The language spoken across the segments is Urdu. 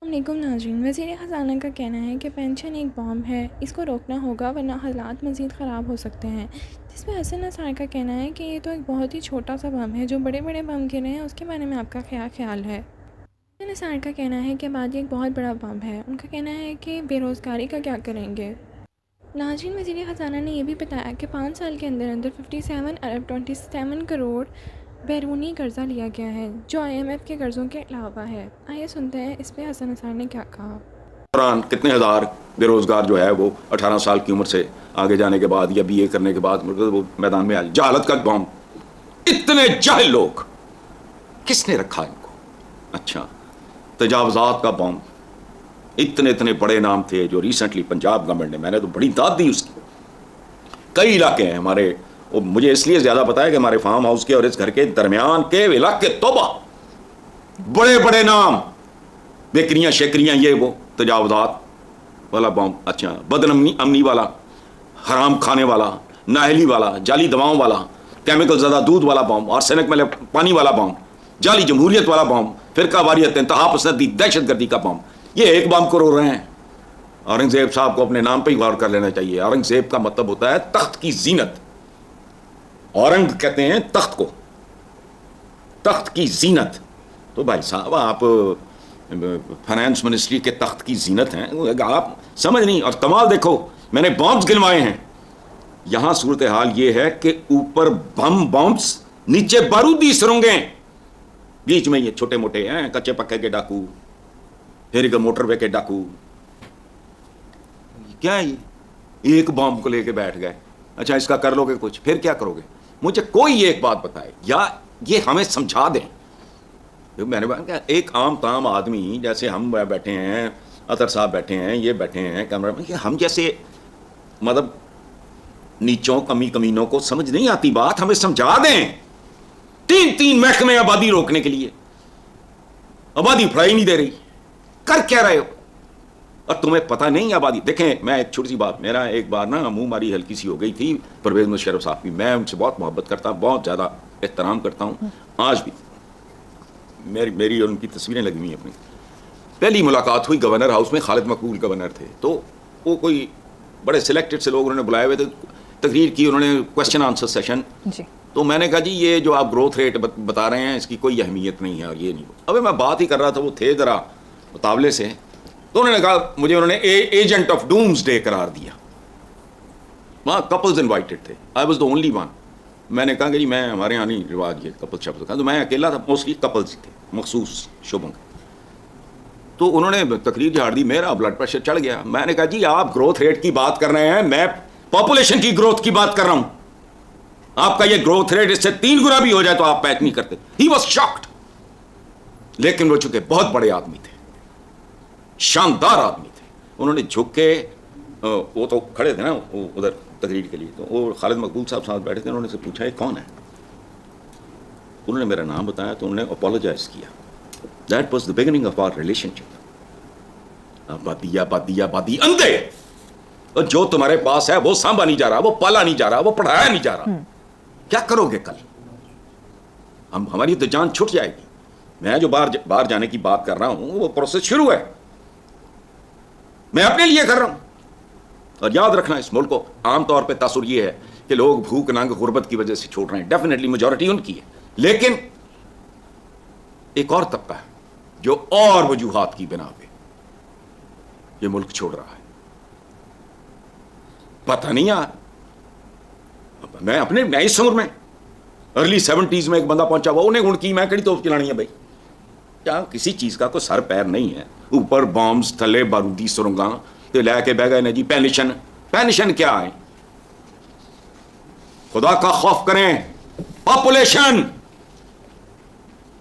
علیکم ناظرین، وزیر خزانہ کا کہنا ہے کہ پینشن ایک بام ہے، اس کو روکنا ہوگا ورنہ حالات مزید خراب ہو سکتے ہیں، جس پہ حسن نثار کا کہنا ہے کہ یہ تو ایک بہت ہی چھوٹا سا بم ہے، جو بڑے بڑے بم گرے ہیں اس کے بارے میں آپ کا کیا خیال ہے؟ حسن نثار کا کہنا ہے کہ آبادی ایک بہت بڑا بم ہے، ان کا کہنا ہے کہ بے روزگاری کا کیا کریں گے؟ ناظرین، وزیر خزانہ نے یہ بھی بتایا کہ 5 سال کے اندر 57 ارب 27 کروڑ بیرونی قرضہ لیا گیا ہے، جو IMF کے قرضوں کے علاوہ ہے۔ آئیے سنتے ہیں اس پہ حسن نثار نے کیا کہا۔ دوران کتنے ہزار بے روزگار جو ہے وہ 18 سال کی عمر سے آگے جانے کے بعد یا BA کرنے کے بعد وہ میدان میں آئے۔ جہالت کا بام، اتنے جاہل لوگ کس نے رکھا ان کو؟ اچھا، تجاوزات کا بام، اتنے بڑے نام تھے جو ریسنٹلی پنجاب گورنمنٹ نے، میں نے تو بڑی داد دی اس کی۔ کئی علاقے ہیں ہمارے، مجھے اس لیے زیادہ پتا ہے کہ ہمارے فارم ہاؤس کے اور اس گھر کے درمیان کے علاقے توبہ، بڑے بڑے نام، بیکریاں شیکریاں، یہ وہ تجاوزات والا بام۔ اچھا، بدن امنی والا، حرام کھانے والا، نااہلی والا، جعلی دواؤں والا، کیمیکل زدہ دودھ والا بام، آرسینک میں پانی والا بام، جعلی جمہوریت والا بام، فرقہ واریت، انتہا پسندی، دہشت گردی کا بام، یہ ایک بام کو رو رہے ہیں۔ اورنگزیب صاحب کو اپنے نام پہ ہی غور کر لینا چاہیے۔ اورنگزیب کا مطلب ہوتا ہے تخت کی زینت۔ اورنگ کہتے ہیں تخت کو، تخت کی زینت۔ تو بھائی صاحب آپ فائنانس منسٹری کے تخت کی زینت ہیں، آپ سمجھ نہیں۔ اور کمال دیکھو، میں نے بامز گنوائے ہیں یہاں۔ صورتحال یہ ہے کہ اوپر بامز، نیچے بارودی سرنگیں، بیچ میں یہ چھوٹے موٹے ہیں کچے پکے کے ڈاکو، پھر موٹر وے کے ڈاکو۔ کیا ہے یہ؟ ایک بام کو لے کے بیٹھ گئے۔ اچھا، اس کا کر لو گے کچھ، پھر کیا کرو گے؟ مجھے کوئی ایک بات بتائے یا یہ ہمیں سمجھا دیں۔ میں نے کہا ایک عام تام آدمی جیسے ہم بیٹھے ہیں، اطہر صاحب بیٹھے ہیں، یہ بیٹھے ہیں کیمرہ میں، ہم جیسے مطلب نیچوں کمینوں کو سمجھ نہیں آتی بات، ہمیں سمجھا دیں۔ 3 محکمے آبادی روکنے کے لیے، آبادی پڑھائی نہیں دے رہی، کر کیا رہے ہو؟ اور تمہیں پتہ نہیں آبادی۔ دیکھیں، میں ایک چھوٹی سی بات، میرا ایک بار نا منہ ماری ہلکی سی ہو گئی تھی پرویز مشرف صاحب کی۔ میں ان سے بہت محبت کرتا ہوں، بہت زیادہ احترام کرتا ہوں آج بھی، میری اور ان کی تصویریں لگی ہوئی ہیں اپنی۔ پہلی ملاقات ہوئی گورنر ہاؤس میں، خالد مقبول گورنر تھے، تو وہ کوئی بڑے سلیکٹڈ سے لوگ انہوں نے بلائے ہوئے تھے، تقریر کی انہوں نے، کوشچن آنسر سیشن۔ تو میں نے کہا جی یہ جو آپ گروتھ ریٹ بتا رہے ہیں اس کی کوئی اہمیت نہیں ہے اور یہ نہیں۔ ابھی میں بات ہی کر رہا تھا، وہ تھے ذرا مطابلے سے، تو انہوں نے کہا مجھے، انہوں نے ایجنٹ آف ڈومز ڈے قرار دیا۔ وہاں کپلز انوائٹڈ تھے، I was the only one. میں نے کہا کہ جی میں، ہمارے یہاں نہیں رواج یہ کپل شبد کا، تو میں اکیلا تھا، موسٹلی کپلز تھے مخصوص شعبوں کے۔ تو انہوں نے تقریر جھاڑ دی، میرا بلڈ پریشر چڑھ گیا۔ میں نے کہا جی آپ گروتھ ریٹ کی بات کر رہے ہیں، میں پاپولیشن کی گروتھ کی بات کر رہا ہوں۔ آپ کا یہ گروتھ ریٹ اس سے 3 گنا بھی ہو جائے تو آپ پیچ نہیں کرتے۔ He was shocked. لیکن وہ چونکہ بہت بڑے آدمی تھے، شاندار آدمی تھے، انہوں نے جھک کے، وہ تو کھڑے تھے نا ادھر تقریر کے لیے، تو وہ خالد مقبول صاحب ساتھ بیٹھے تھے، انہوں نے سے پوچھا یہ کون ہے؟ انہوں نے میرا نام بتایا تو انہوں نے اپولوجائز کیا۔ That was the beginning of our relationship. آبادی آبادی آبادی، اندھے، اور جو تمہارے پاس ہے وہ سانبھا نہیں جا رہا، وہ پالا نہیں جا رہا، وہ پڑھایا نہیں جا رہا، کیا کرو گے کل؟ ہماری تو جان چھٹ جائے گی۔ میں جو باہر جانے کی بات کر رہا ہوں وہ پروسیس شروع ہے، میں اپنے لیے کر رہا ہوں۔ اور یاد رکھنا اس ملک کو عام طور پہ تاثر یہ ہے کہ لوگ بھوک ننگ غربت کی وجہ سے چھوڑ رہے ہیں، ڈیفینیٹلی میجورٹی ان کی ہے، لیکن ایک اور طبقہ ہے جو اور وجوہات کی بنا پہ یہ ملک چھوڑ رہا ہے۔ پتہ نہیں یار، میں اپنے اس عمر میں، ارلی 70s میں ایک بندہ پہنچا ہوا، انہیں گن کی میں کڑی توپ چلانی ہے بھائی؟ کیا کسی چیز کا کوئی سر پیر نہیں ہے؟ اوپر بامز، تھلے بارودی سرنگاں، تو لے کے بہ گئے نا جی پینشن کیا ہے؟ خدا کا خوف کریں، پاپولیشن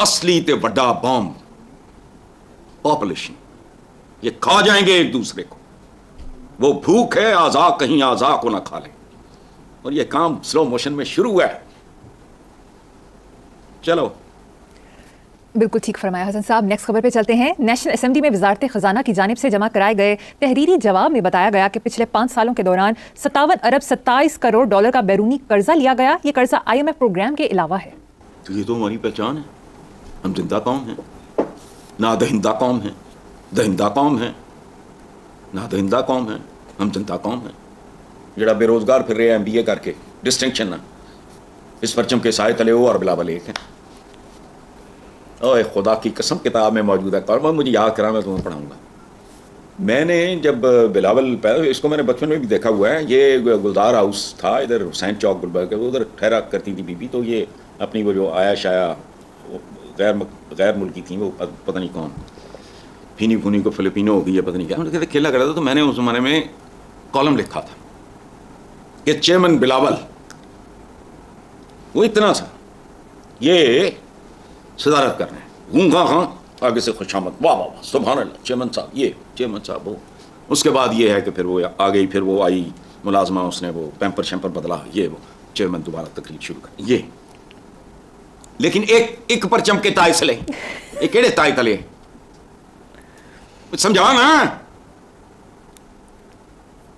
اصلی تے وڈا بام، پاپولیشن، یہ کھا جائیں گے ایک دوسرے کو۔ وہ بھوک ہے، آزا کہیں آزا کو نہ کھا لیں، اور یہ کام سلو موشن میں شروع ہے۔ چلو، بالکل ٹھیک فرمایا حسن صاحب۔ نیکسٹ خبر پہ چلتے ہیں۔ نیشنل اسمبلی میں وزارت خزانہ کی جانب سے جمع کرائے گئے تحریری جواب میں بتایا گیا کہ پچھلے 5 سالوں کے دوران 57 ارب 27 کروڑ ڈالر کا بیرونی قرضہ لیا گیا۔ یہ قرضہ IMF پروگرام کے علاوہ ہے۔ تو یہ تو ہماری پہچان ہے، ہم زندہ قوم ہیں، نادہندہ قوم ہیں، دہندہ قوم ہے، نہ دہندہ قوم ہے، ہم دہندہ قوم ہیں. جڑا بے روزگار پھر رہے ہیں MBA کر کے، ڈسٹنکشن نہ، اس پرچم کے سائے تلے وہ اور بلاول ایک ہیں. اوے خدا کی قسم کتاب میں موجود ہے، اور مجھے یاد کرا، میں تمہیں پڑھاؤں گا. میں نے جب بلاول پیدا، اس کو میں نے بچپن میں بھی دیکھا ہوا ہے. یہ گلزار ہاؤس تھا ادھر حسین چوک گلبرگہ کے، ادھر ٹھہرا کرتی تھی بی بی. تو یہ اپنی وہ جو آیا شایا غیر ملکی تھیں، وہ پتہ نہیں کون، پھینی پھونی کو فلپینو ہو گئی ہے پتہ نہیں کیا، کہتے کھیلا کرا تھا. تو میں نے اس زمانے میں کالم لکھا تھا کہ چیئرمین بلاول وہ اتنا سا، یہ صدارت کر رہے ہیں، ہوں ہاں آگے سے خوشامد، واہ واہ واہ سبحان اللہ، چیئرمین صاحب یہ، چیئرمین صاحب وہ. اس کے بعد یہ ہے کہ پھر وہ آ گئی، پھر وہ آئی ملازمہ، اس نے وہ پیمپر شیمپر بدلا، یہ وہ چیئرمین دوبارہ تقریر شروع کر یہ. لیکن ایک پرچم کے تائے سلے، ایک کیڑے تائے تلے سمجھا نا.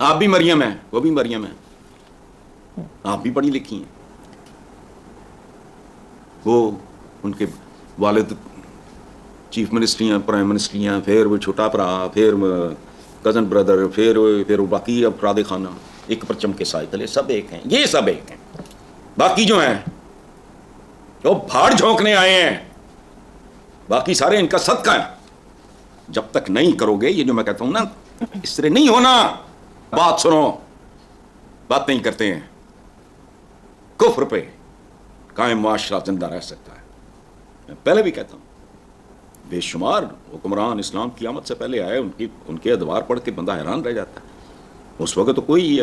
آپ بھی مریم ہیں، وہ بھی مریم ہے، آپ بھی پڑھی لکھی ہیں. وہ ان کے والد چیف منسٹری ہیں، پرائم منسٹری ہیں، پھر وہ چھوٹا بھرا، پھر کزن بردر، پھر باقی افراد خانہ، ایک پرچم کے سائے تلے سب ایک ہیں. یہ سب ایک ہیں. باقی جو ہیں وہ بھاڑ جھونکنے آئے ہیں، باقی سارے ان کا صدقہ ہے. جب تک نہیں کرو گے یہ جو میں کہتا ہوں نا، اس طرح نہیں ہونا. بات سنو، بات نہیں کرتے ہیں. کفر پہ قائم معاشرہ زندہ رہ سکتا ہے. میں پہلے بھی کہتا ہوں، بے شمار حکمران اسلام کی آمد سے پہلے آئے، ان کے ادوار پڑھ کے بندہ حیران رہ جاتا ہے. اس وقت تو کوئی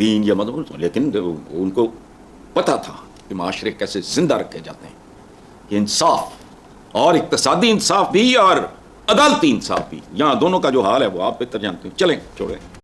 دین یا مذہب، لیکن ان کو پتہ تھا کہ معاشرے کیسے زندہ رکھے جاتے ہیں. کہ انصاف، اور اقتصادی انصاف بھی اور عدالتی انصاف بھی، یہاں دونوں کا جو حال ہے وہ آپ بہتر جانتے ہیں. چلیں چھوڑیں.